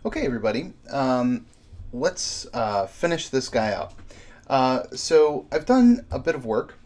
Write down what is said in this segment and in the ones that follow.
Okay, everybody, let's finish this guy up. So I've done a bit of work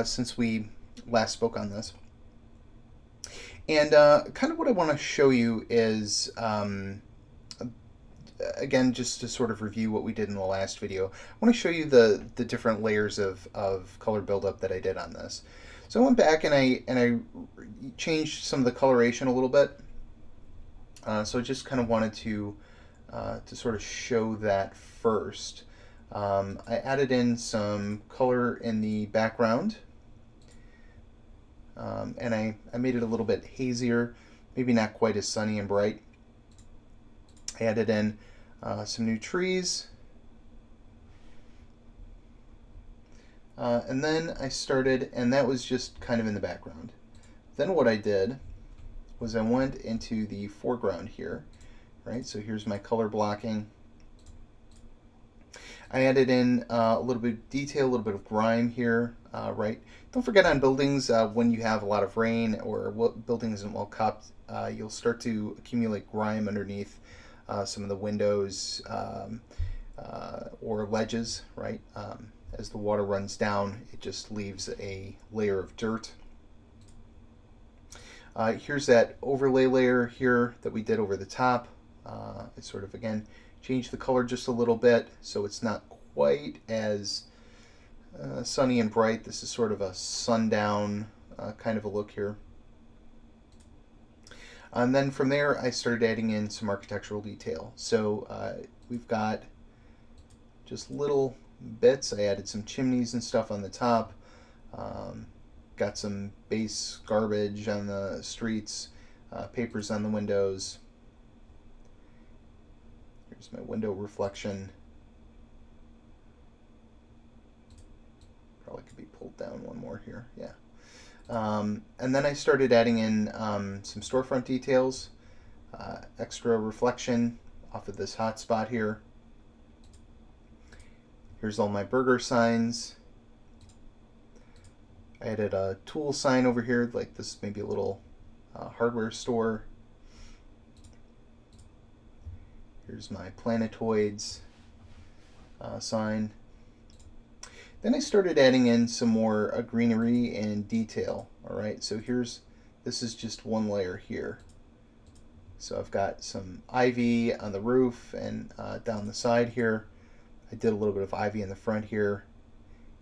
since we last spoke on this, and kind of what I want to show you is, again, just to sort of review what we did in the last video. I want to show you the different layers of color buildup that I did on this. So I went back and I changed some of the coloration a little bit. So I just kind of wanted to sort of show that first. I added in some color in the background, and I made it a little bit hazier, maybe not quite as sunny and bright. I added in some new trees, and then I started, and that was just kind of in the background. Then what I did was I went into the foreground here, right? So here's my color blocking. I added in a little bit of detail, a little bit of grime here, right? Don't forget on buildings, when you have a lot of rain or building isn't well kept, you'll start to accumulate grime underneath some of the windows or ledges, right? As the water runs down, it just leaves a layer of dirt. Here's that overlay layer here that we did over the top. It sort of, again, changed the color just a little bit so it's not quite as sunny and bright. This is sort of a sundown kind of a look here. And then from there I started adding in some architectural detail. So we've got just little bits. I added some chimneys and stuff on the top. Got some base garbage on the streets, papers on the windows. Here's my window reflection. Probably could be pulled down one more here, yeah. And then I started adding in some storefront details, extra reflection off of this hot spot here. Here's all my burger signs. I added a tool sign over here, like this is maybe a little hardware store. Here's my planetoids sign. Then I started adding in some more greenery and detail. All right, so this is just one layer here. So I've got some ivy on the roof and down the side here. I did a little bit of ivy in the front here,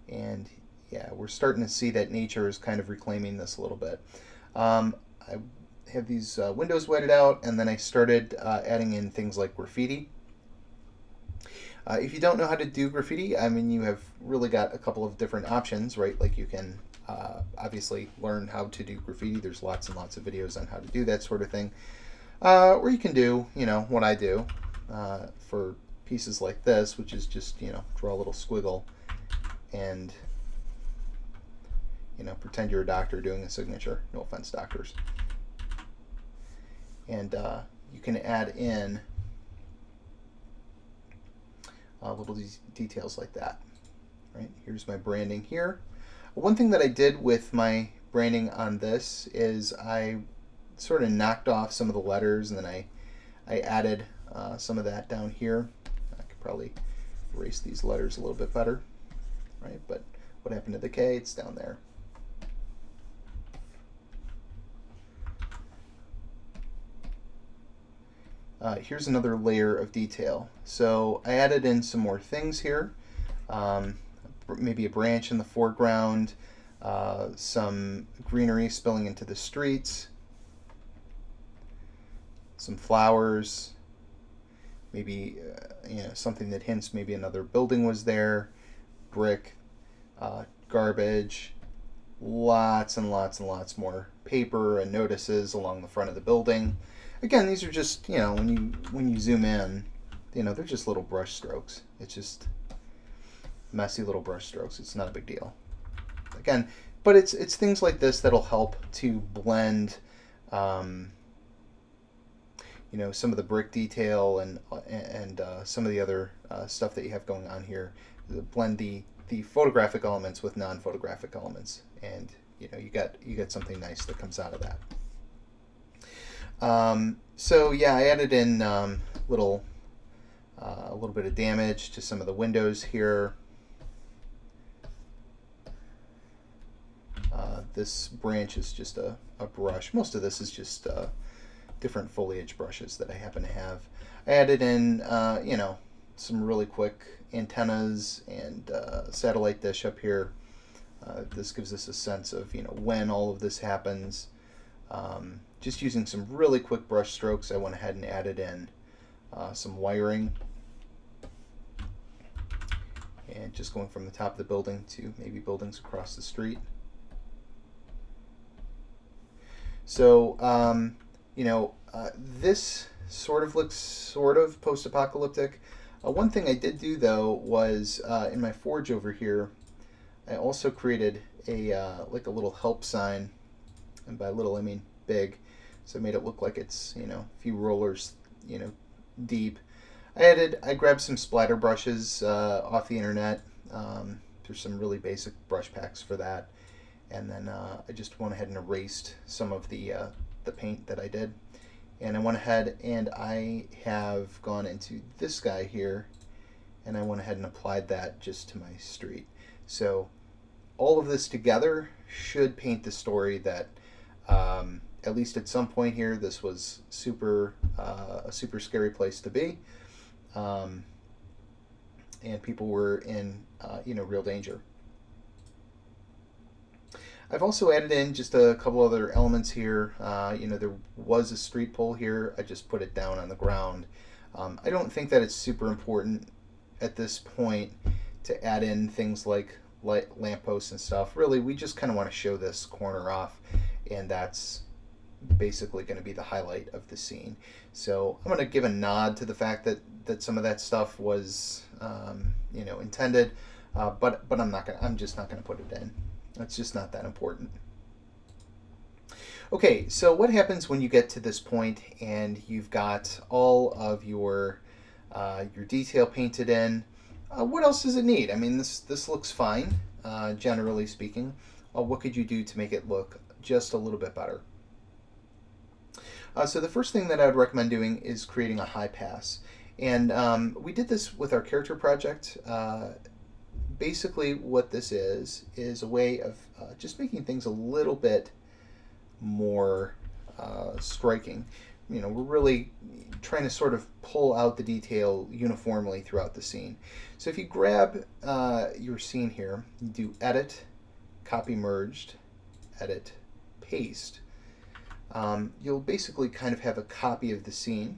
and yeah, we're starting to see that nature is kind of reclaiming this a little bit. I have these windows whited out, and then I started adding in things like graffiti. If you don't know how to do graffiti, I mean, you have really got a couple of different options, right? Like you can obviously learn how to do graffiti. There's lots and lots of videos on how to do that sort of thing. Or you can do, what I do for pieces like this, which is just, draw a little squiggle and, pretend you're a doctor doing a signature. No offense, doctors. And you can add in little details like that. Right, here's my branding here. One thing that I did with my branding on this is I sort of knocked off some of the letters, and then I added some of that down here. I could probably erase these letters a little bit better, right? But what happened to the K? It's down there. Here's another layer of detail. So I added in some more things here. Maybe a branch in the foreground, some greenery spilling into the streets, some flowers, maybe something that hints maybe another building was there, brick, garbage, lots and lots and lots more paper and notices along the front of the building. Again, these are just, when you zoom in, they're just little brush strokes. It's just messy little brush strokes. It's not a big deal. Again, but it's things like this that'll help to blend, some of the brick detail and some of the other stuff that you have going on here. Blend the photographic elements with non-photographic elements, and you get something nice that comes out of that. So yeah, I added in little a little bit of damage to some of the windows here. This branch is just a brush. Most of this is just different foliage brushes that I happen to have. I added in, you know, some really quick antennas and satellite dish up here. This gives us a sense of, you know, when all of this happens. Just using some really quick brush strokes, I went ahead and added in some wiring. And just going from the top of the building to maybe buildings across the street. So, you know, this sort of looks sort of post-apocalyptic. One thing I did do, though, was in my forge over here, I also created a like a little help sign, and by little I mean big. So I made it look like it's, you know, a few rollers, you know, deep. I grabbed some splatter brushes off the internet. There's some really basic brush packs for that. And then I just went ahead and erased some of the paint that I did. And I went ahead and I have gone into this guy here, and I went ahead and applied that just to my street. So all of this together should paint the story that at least at some point here, this was a super scary place to be. And people were in you know, real danger. I've also added in just a couple other elements here. You know, there was a street pole here. I just put it down on the ground. I don't think that it's super important at this point to add in things like lampposts and stuff. Really, we just kind of want to show this corner off, and that's basically going to be the highlight of the scene. So I'm going to give a nod to the fact that some of that stuff was you know, intended, but I'm just not going to put it in. It's just not that important. Okay, so what happens when you get to this point and you've got all of your detail painted in? What else does it need? I mean, this looks fine, generally speaking. What could you do to make it look just a little bit better? So the first thing that I would recommend doing is creating a high pass. And we did this with our character project. Basically what this is a way of just making things a little bit more striking. You know, we're really trying to sort of pull out the detail uniformly throughout the scene. So if you grab your scene here, you do edit, copy merged, edit, paste, you'll basically kind of have a copy of the scene.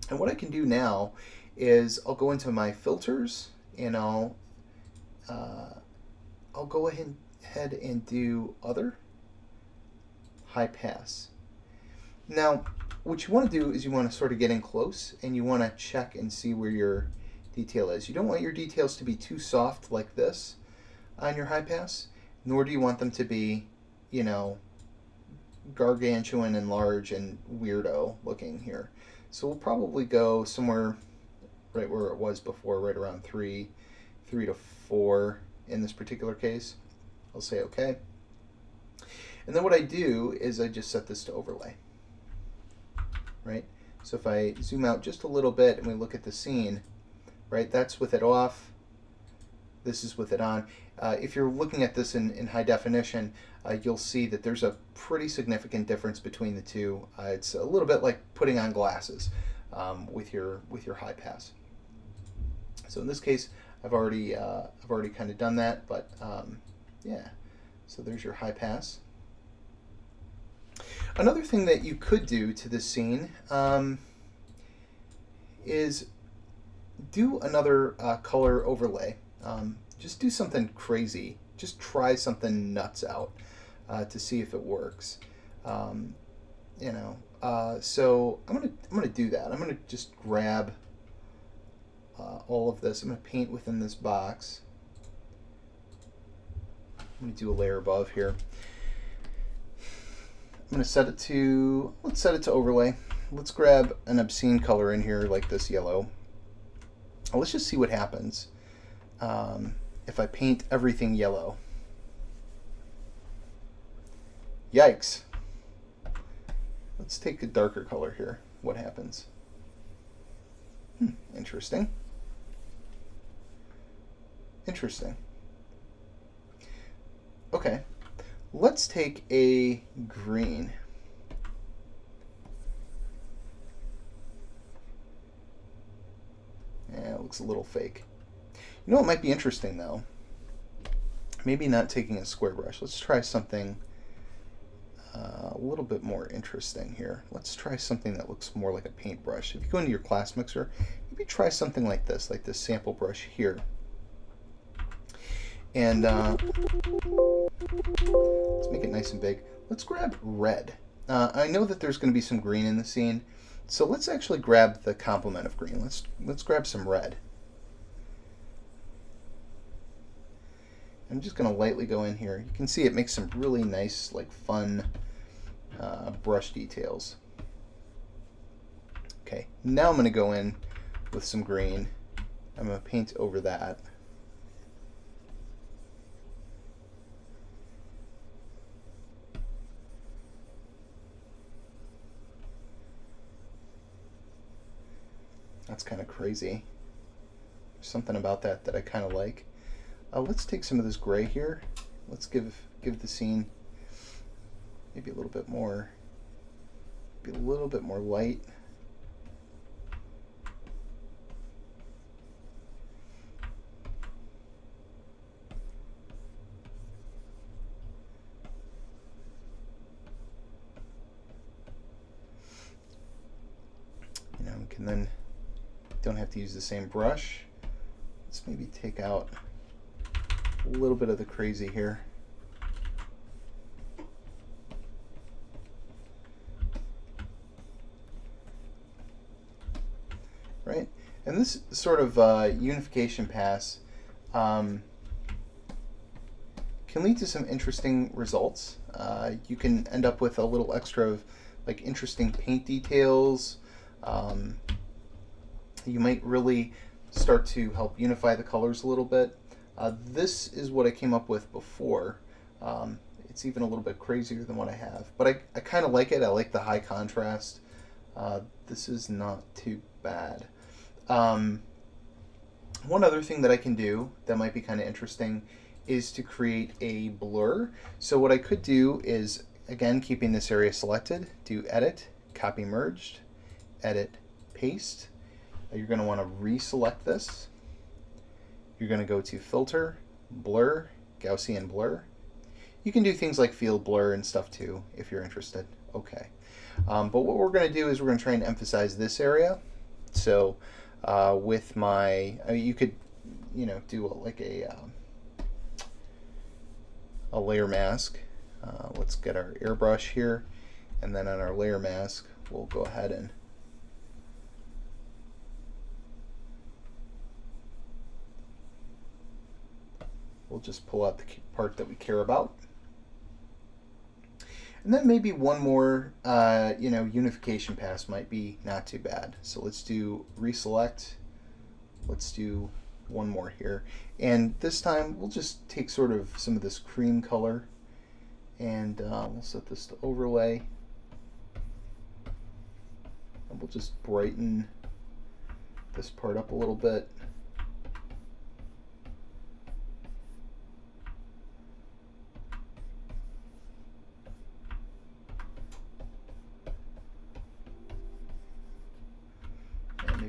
And what I can do now is I'll go into my filters, and I'll go ahead and do other, high pass. Now, what you want to do is you want to sort of get in close, and you want to check and see where your detail is. You don't want your details to be too soft like this on your high pass, nor do you want them to be, you know, gargantuan and large and weirdo looking here. So we'll probably go somewhere right where it was before, right around 3 to 4 in this particular case. I'll say okay. And then what I do is I just set this to overlay. Right? So if I zoom out just a little bit and we look at the scene, right, that's with it off. This is with it on. If you're looking at this in high definition, you'll see that there's a pretty significant difference between the two. It's a little bit like putting on glasses with your high pass. So in this case, I've already kind of done that, but yeah. So there's your high pass. Another thing that you could do to this scene is do another color overlay. Just do something crazy. Just try something nuts out to see if it works. You know. So I'm gonna do that. I'm gonna just grab all of this. I'm gonna paint within this box. I'm gonna do a layer above here. I'm gonna set it to, let's set it to overlay. Let's grab an obscene color in here like this yellow. Let's just see what happens if I paint everything yellow. Yikes. Let's take a darker color here. What happens? Interesting. Interesting. Okay, let's take a green. Yeah, it looks a little fake. You know what might be interesting though? Maybe not taking a square brush. Let's try something a little bit more interesting here. Let's try something that looks more like a paintbrush. If you go into your class mixer, maybe try something like this sample brush here. And let's make it nice and big. Let's grab red. I know that there's going to be some green in the scene, so let's actually grab the complement of green. Let's grab some red. I'm just going to lightly go in here. You can see it makes some really nice, like fun brush details. Okay, now I'm going to go in with some green. I'm going to paint over that. That's kind of crazy. There's something about that that I kind of like. Let's take some of this gray here. Let's give the scene maybe a little bit more light. You know, we can then don't have to use the same brush. Let's maybe take out a little bit of the crazy here. Right? And this sort of unification pass can lead to some interesting results. You can end up with a little extra of like interesting paint details. You might really start to help unify the colors a little bit. This is what I came up with before. It's even a little bit crazier than what I have, but I kind of like it. I like the high contrast. This is not too bad. One other thing that I can do that might be kind of interesting is to create a blur. So what I could do is, again, keeping this area selected, do edit, copy merged, edit, paste. You're going to want to reselect this. You're going to go to filter, blur, Gaussian blur. You can do things like field blur and stuff too if you're interested. Okay. But what we're going to do is we're going to try and emphasize this area. So with my, you could, do like a layer mask. Let's get our airbrush here, and then on our layer mask, we'll go ahead and we'll just pull out the part that we care about. And then maybe one more, unification pass might be not too bad. So let's do reselect. Let's do one more here. And this time we'll just take sort of some of this cream color and we'll set this to overlay. And we'll just brighten this part up a little bit.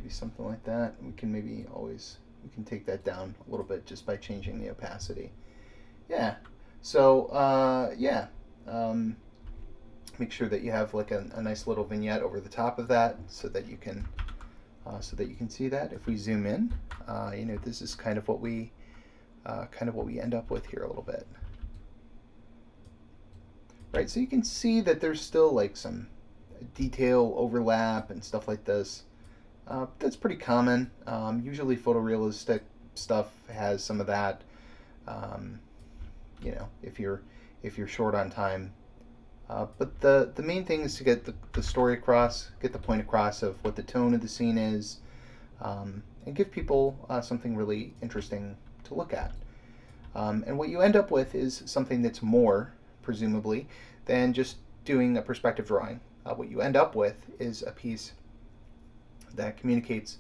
Something like that. We can take that down a little bit just by changing the opacity. Yeah. So make sure that you have like a nice little vignette over the top of that so that you can see that. If we zoom in, this is kind of what we end up with here a little bit. Right. So you can see that there's still like some detail overlap and stuff like this. That's pretty common. Usually photorealistic stuff has some of that. If you're short on time. But the main thing is to get the story across, get the point across of what the tone of the scene is, and give people something really interesting to look at. And what you end up with is something that's more, presumably, than just doing a perspective drawing. What you end up with is a piece that communicates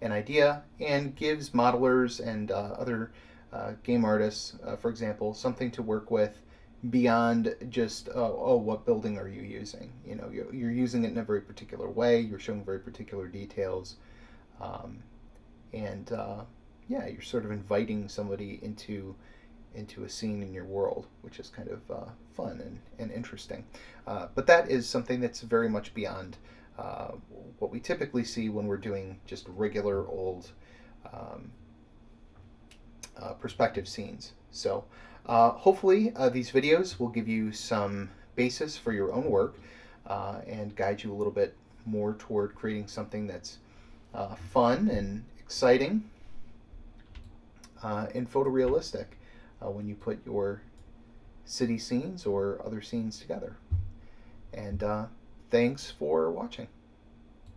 an idea and gives modelers and other game artists, for example, something to work with beyond just oh, what building are you using? You know, you're using it in a very particular way. You're showing very particular details, um, and yeah, you're sort of inviting somebody into a scene in your world, which is kind of fun and interesting. But that is something that's very much beyond what we typically see when we're doing just regular old um, perspective scenes. So hopefully these videos will give you some basis for your own work and guide you a little bit more toward creating something that's fun and exciting and photorealistic when you put your city scenes or other scenes together. And thanks for watching.